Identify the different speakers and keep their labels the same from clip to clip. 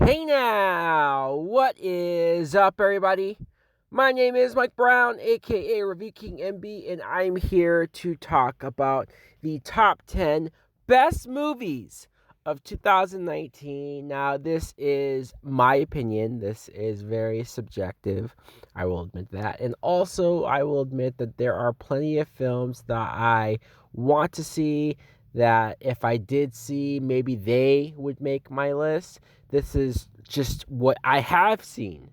Speaker 1: Hey now, what is up, everybody? My name is Mike Brown, aka Review King MB, and I'm here to talk about the top 10 best movies of 2019. Now, this is my opinion. This is very subjective. I will admit that. And also, I will admit that there are plenty of films that I want to see that if I did see, maybe they would make my list. This is just what I have seen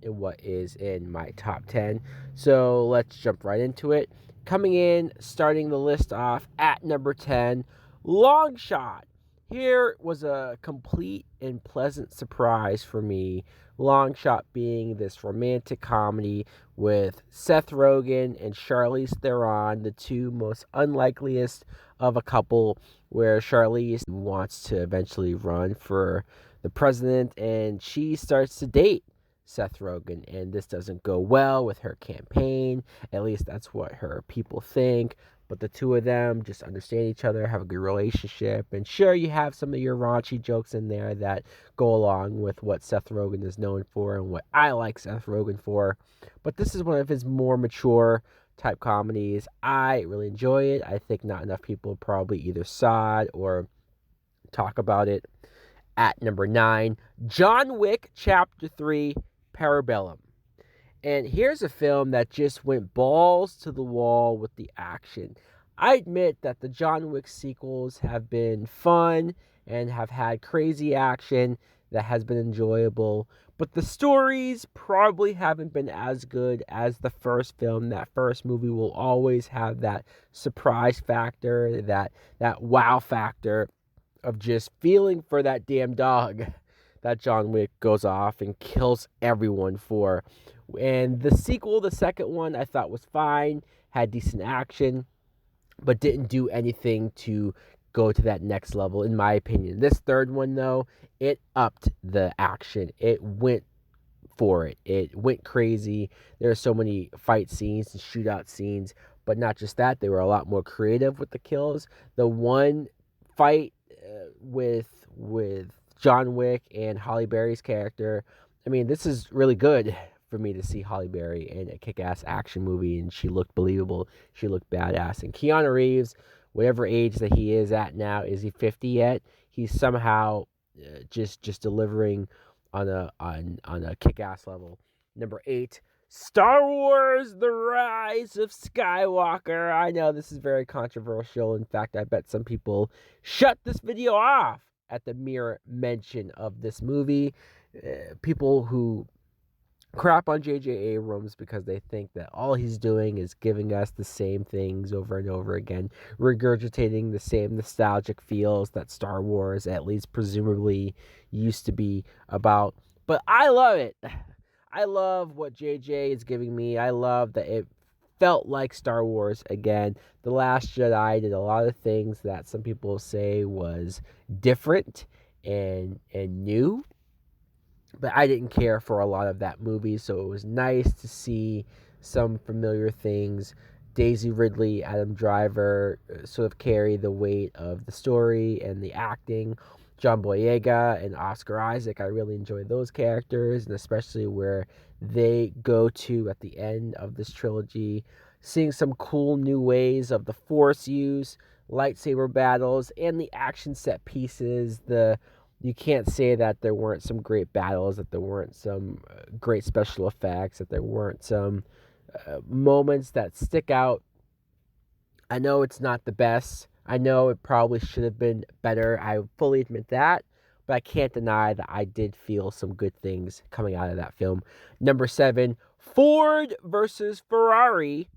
Speaker 1: and what is in my top 10. So let's jump right into it. Coming in, starting the list off at number 10, Long Shot. Here was a complete and pleasant surprise for me. Long Shot being this romantic comedy with Seth Rogen and Charlize Theron, the two most unlikeliest of a couple, where Charlize wants to eventually run for the president and she starts to date Seth Rogen, and this doesn't go well with her campaign. At least that's what her people think. But the two of them just understand each other, have a good relationship, and sure, you have some of your raunchy jokes in there that go along with what Seth Rogen is known for and what I like Seth Rogen for. But this is one of his more mature type comedies. I really enjoy it. I think not enough people probably either saw it or talk about it. At number 9, John Wick Chapter 3, Parabellum. And here's a film that just went balls to the wall with the action. I admit that the John Wick sequels have been fun and have had crazy action that has been enjoyable, but the stories probably haven't been as good as the first film. That first movie will always have that surprise factor, that wow factor of just feeling for that damn dog that John Wick goes off and kills everyone for. And the sequel, the second one, I thought was fine, had decent action, but didn't do anything to go to that next level, in my opinion. This third one, though, it upped the action. It went for it. It went crazy. There are so many fight scenes and shootout scenes, but not just that, they were a lot more creative with the kills. The one fight with John Wick and Halle Berry's character, I mean, this is really good for me to see Halle Berry in a kick-ass action movie, and she looked believable. She looked badass. And Keanu Reeves, whatever age that he is at now, is he 50 yet? He's somehow just delivering on a kick-ass level. Number 8, Star Wars: The Rise of Skywalker. I know this is very controversial. In fact, I bet some people shut this video off at the mere mention of this movie. People who crap on J.J. Abrams because they think that all he's doing is giving us the same things over and over again, regurgitating the same nostalgic feels that Star Wars, at least presumably, used to be about. But I love it. I love what JJ is giving me. I love that it felt like Star Wars again. The Last Jedi did a lot of things that some people say was different and new, but I didn't care for a lot of that movie, so it was nice to see some familiar things. Daisy Ridley, Adam Driver sort of carry the weight of the story and the acting. John Boyega and Oscar Isaac, I really enjoyed those characters, and especially where they go to at the end of this trilogy, seeing some cool new ways of the Force use, lightsaber battles, and the action set pieces. You can't say that there weren't some great battles, that there weren't some great special effects, that there weren't some moments that stick out. I know it's not the best. I know it probably should have been better. I fully admit that. But I can't deny that I did feel some good things coming out of that film. Number 7, Ford versus Ferrari.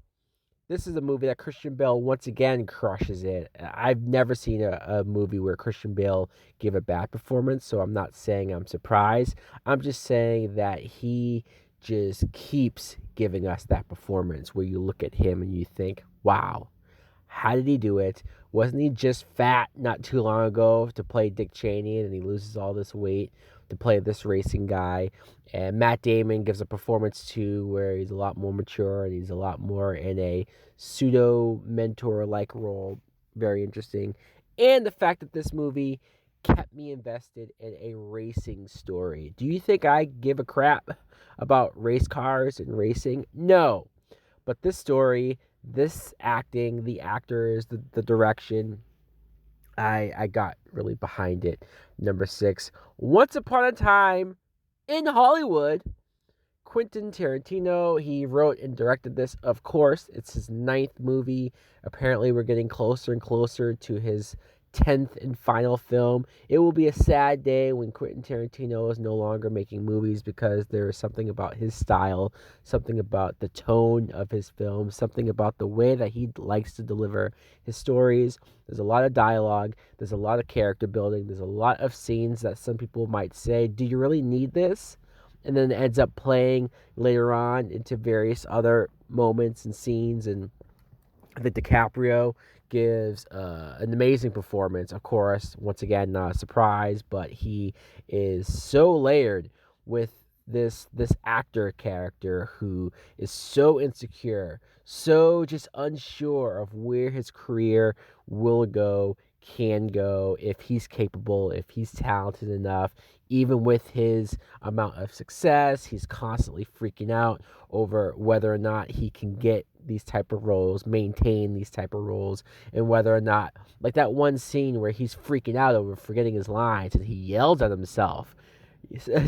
Speaker 1: This is a movie that Christian Bale once again crushes it. I've never seen a movie where Christian Bale gave a bad performance, so I'm not saying I'm surprised. I'm just saying that he just keeps giving us that performance where you look at him and you think, wow, how did he do it? Wasn't he just fat not too long ago to play Dick Cheney, and he loses all this weight to play this racing guy? And Matt Damon gives a performance too where he's a lot more mature and he's a lot more in a pseudo mentor like role. Very interesting. And the fact that this movie kept me invested in a racing story. Do you think I give a crap about race cars and racing? No. But this story, this acting, the actors, the direction, I got really behind it. Number 6, Once Upon a Time in Hollywood. Quentin Tarantino, he wrote and directed this. Of course, it's his 9th movie. Apparently, we're getting closer and closer to his 10th and final film. It will be a sad day when Quentin Tarantino is no longer making movies, because there is something about his style, something about the tone of his films, something about the way that he likes to deliver his stories. There's a lot of dialogue, there's a lot of character building, there's a lot of scenes that some people might say, do you really need this? And then it ends up playing later on into various other moments and scenes. And I think DiCaprio gives an amazing performance. Of course, once again, not a surprise, but he is so layered with this actor character who is so insecure, so just unsure of where his career will go, can go, if he's capable, if he's talented enough. Even with his amount of success, he's constantly freaking out over whether or not he can get these type of roles, maintain these type of roles, and whether or not, like that one scene where he's freaking out over forgetting his lines and he yells at himself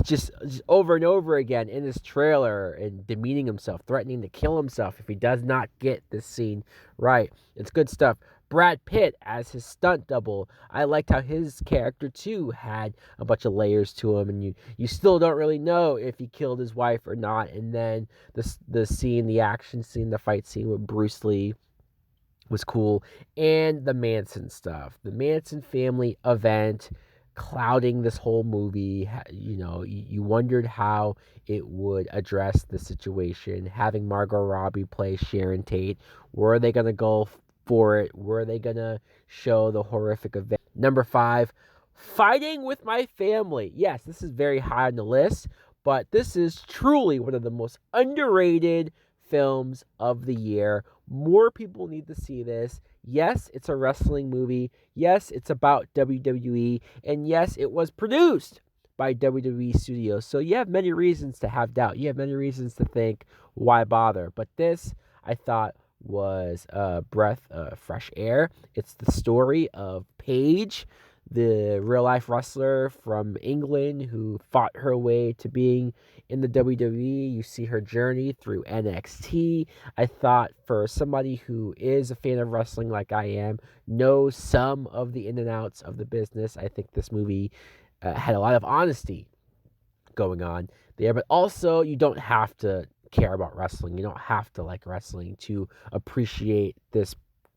Speaker 1: just over and over again in his trailer and demeaning himself, threatening to kill himself if he does not get this scene right. It's good stuff. Brad Pitt as his stunt double. I liked how his character too had a bunch of layers to him, and you still don't really know if he killed his wife or not. And then the scene, the action scene, the fight scene with Bruce Lee was cool, and the Manson stuff, the Manson family event clouding this whole movie. You wondered how it would address the situation. Having Margot Robbie play Sharon Tate, were they going to go for it? Were they going to show the horrific event? Number 5, Fighting with My Family. Yes, this is very high on the list, but this is truly one of the most underrated films of the year. More people need to see this. Yes, it's a wrestling movie. Yes, it's about WWE. And yes, it was produced by WWE Studios. So you have many reasons to have doubt. You have many reasons to think, why bother? But this, I thought, was a breath of fresh air. It's the story of Paige, the real life wrestler from England who fought her way to being in the WWE. You see her journey through NXT. I thought, for somebody who is a fan of wrestling like I am, knows some of the in and outs of the business, I think this movie had a lot of honesty going on there. But also, you don't have to care about wrestling. You don't have to like wrestling to appreciate this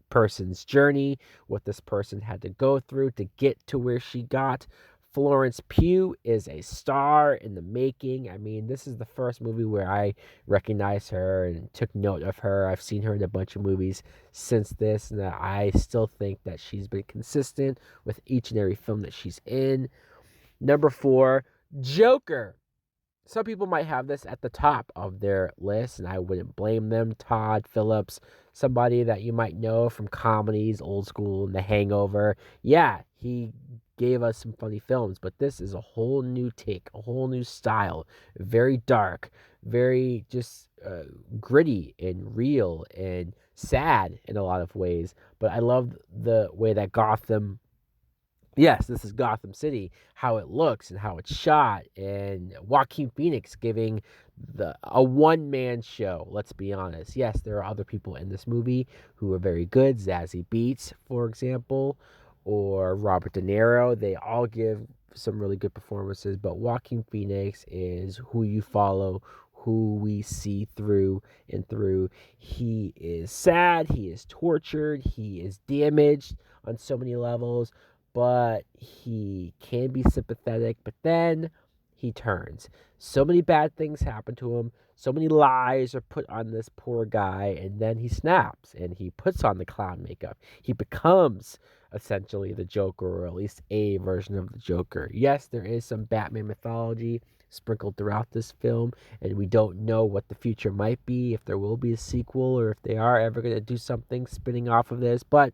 Speaker 1: person's journey, what this person had to go through to get to where she got. Florence Pugh is a star in the making. I mean, this is the first movie where I recognized her and took note of her. I've seen her in a bunch of movies since this, and I still think that she's been consistent with each and every film that she's in. Number 4, Joker. Some people might have this at the top of their list, and I wouldn't blame them. Todd Phillips, somebody that you might know from comedies, Old School, and The Hangover. Yeah, he gave us some funny films, but this is a whole new take, a whole new style. Very dark, very just gritty and real and sad in a lot of ways. But I love the way that Gotham, yes, this is Gotham City, how it looks and how it's shot, and Joaquin Phoenix giving a one-man show, let's be honest. Yes, there are other people in this movie who are very good, Zazie Beetz, for example, or Robert De Niro. They all give some really good performances, but Joaquin Phoenix is who you follow, who we see through and through. He is sad, he is tortured, he is damaged on so many levels, but he can be sympathetic, but then he turns. So many bad things happen to him. So many lies are put on this poor guy, and then he snaps and he puts on the clown makeup. He becomes essentially the Joker, or at least a version of the Joker. Yes, there is some Batman mythology sprinkled throughout this film, and we don't know what the future might be, if there will be a sequel, or if they are ever going to do something spinning off of this, but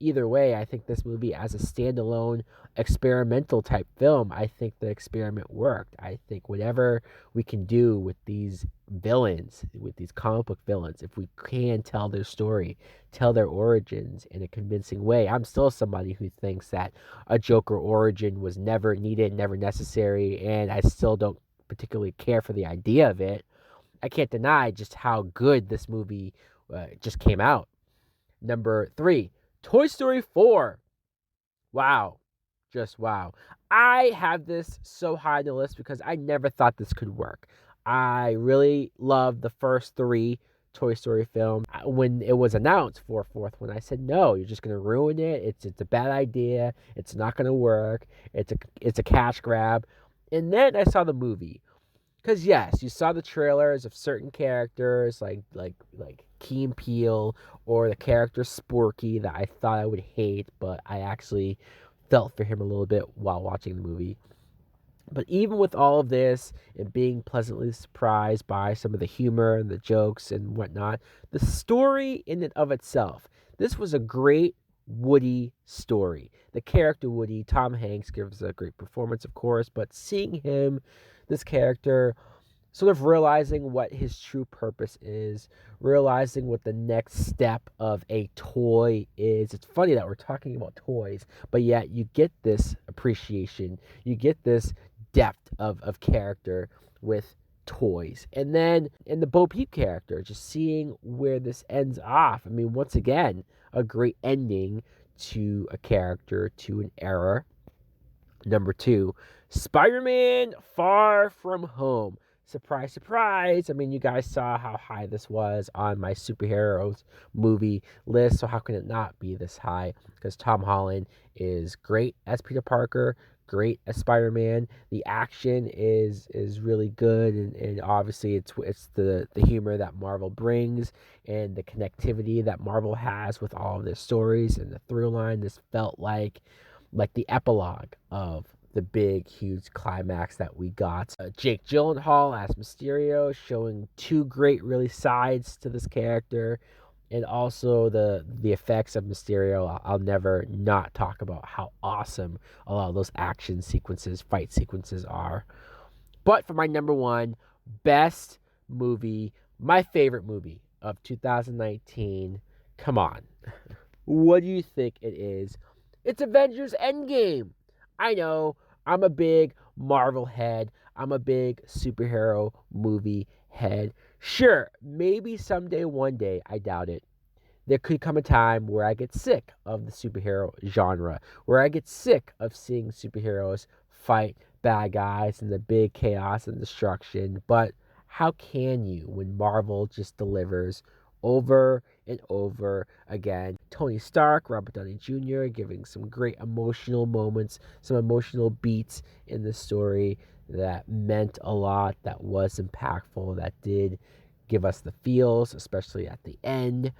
Speaker 1: either way, I think this movie, as a standalone experimental type film, I think the experiment worked. I think whatever we can do with these villains, with these comic book villains, if we can tell their story, tell their origins in a convincing way. I'm still somebody who thinks that a Joker origin was never needed, never necessary, and I still don't particularly care for the idea of it. I can't deny just how good this movie just came out. Number 3, Toy Story 4. Wow. Just wow. I have this so high on the list because I never thought this could work. I really loved the first 3 Toy Story films. When it was announced for a fourth one, I said, no, you're just going to ruin it. It's a bad idea. It's not going to work. It's a cash grab. And then I saw the movie. Because yes, you saw the trailers of certain characters like Key and Peele, or the character Sporky that I thought I would hate, but I actually felt for him a little bit while watching the movie. But even with all of this and being pleasantly surprised by some of the humor and the jokes and whatnot, the story in and of itself, this was a great Woody story. The character Woody, Tom Hanks gives a great performance, of course, but seeing him, this character, sort of realizing what his true purpose is, realizing what the next step of a toy is. It's funny that we're talking about toys, but yet you get this appreciation, you get this depth of character with toys. And then in the Bo Peep character, just seeing where this ends off. I mean, once again, a great ending to a character, to an era. Number 2, Spider-Man Far From Home. Surprise, surprise. I mean, you guys saw how high this was on my superheroes movie list, so how can it not be this high? Because Tom Holland is great as Peter Parker, great as Spider-Man. The action is really good, and obviously it's the humor that Marvel brings and the connectivity that Marvel has with all of their stories and the through line. This felt like the epilogue of the big, huge climax that we got. Jake Gyllenhaal as Mysterio, showing 2 great, really, sides to this character, and also the effects of Mysterio. I'll never not talk about how awesome a lot of those action sequences, fight sequences are. But for my number 1 best movie, my favorite movie of 2019, come on. What do you think it is? It's Avengers Endgame. I know, I'm a big Marvel head. I'm a big superhero movie head. Sure, maybe someday, one day, I doubt it, there could come a time where I get sick of the superhero genre, where I get sick of seeing superheroes fight bad guys and the big chaos and destruction. But how can you when Marvel just delivers over and over again? Tony Stark, Robert Downey Jr. giving some great emotional moments, some emotional beats in the story that meant a lot, that was impactful, that did give us the feels, especially at the end.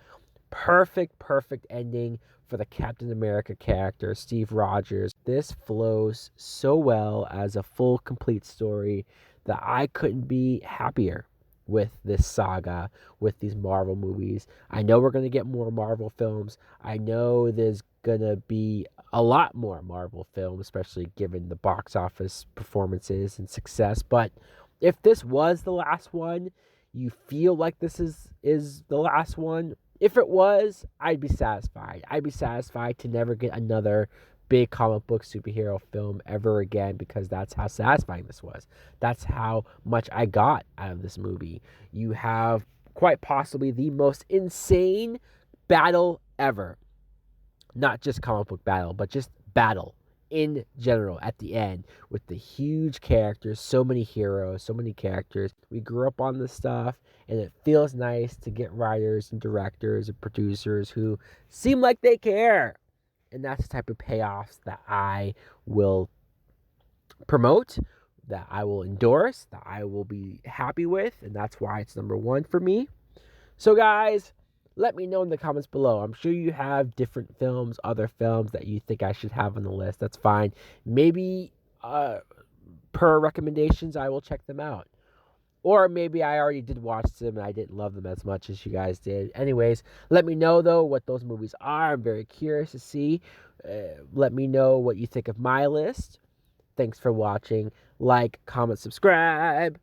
Speaker 1: Perfect ending for the Captain America character, Steve Rogers. This flows so well as a full, complete story that I couldn't be happier with this saga, with these Marvel movies. I know we're going to get more Marvel films. I know there's going to be a lot more Marvel films, especially given the box office performances and success. But if this was the last one, you feel like this is the last one. If it was, I'd be satisfied. I'd be satisfied to never get another big comic book superhero film ever again, because that's how satisfying this was. That's how much I got out of this movie. You have quite possibly the most insane battle ever. Not just comic book battle, but just battle in general at the end, with the huge characters, so many heroes, so many characters. We grew up on this stuff, and it feels nice to get writers and directors and producers who seem like they care. And that's the type of payoffs that I will promote, that I will endorse, that I will be happy with, and that's why it's number 1 for me. So guys, let me know in the comments below. I'm sure you have different films, other films that you think I should have on the list. That's fine. Maybe per recommendations, I will check them out. Or maybe I already did watch them and I didn't love them as much as you guys did. Anyways, let me know though what those movies are. I'm very curious to see. Let me know what you think of my list. Thanks for watching. Like, comment, subscribe.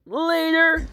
Speaker 1: Later.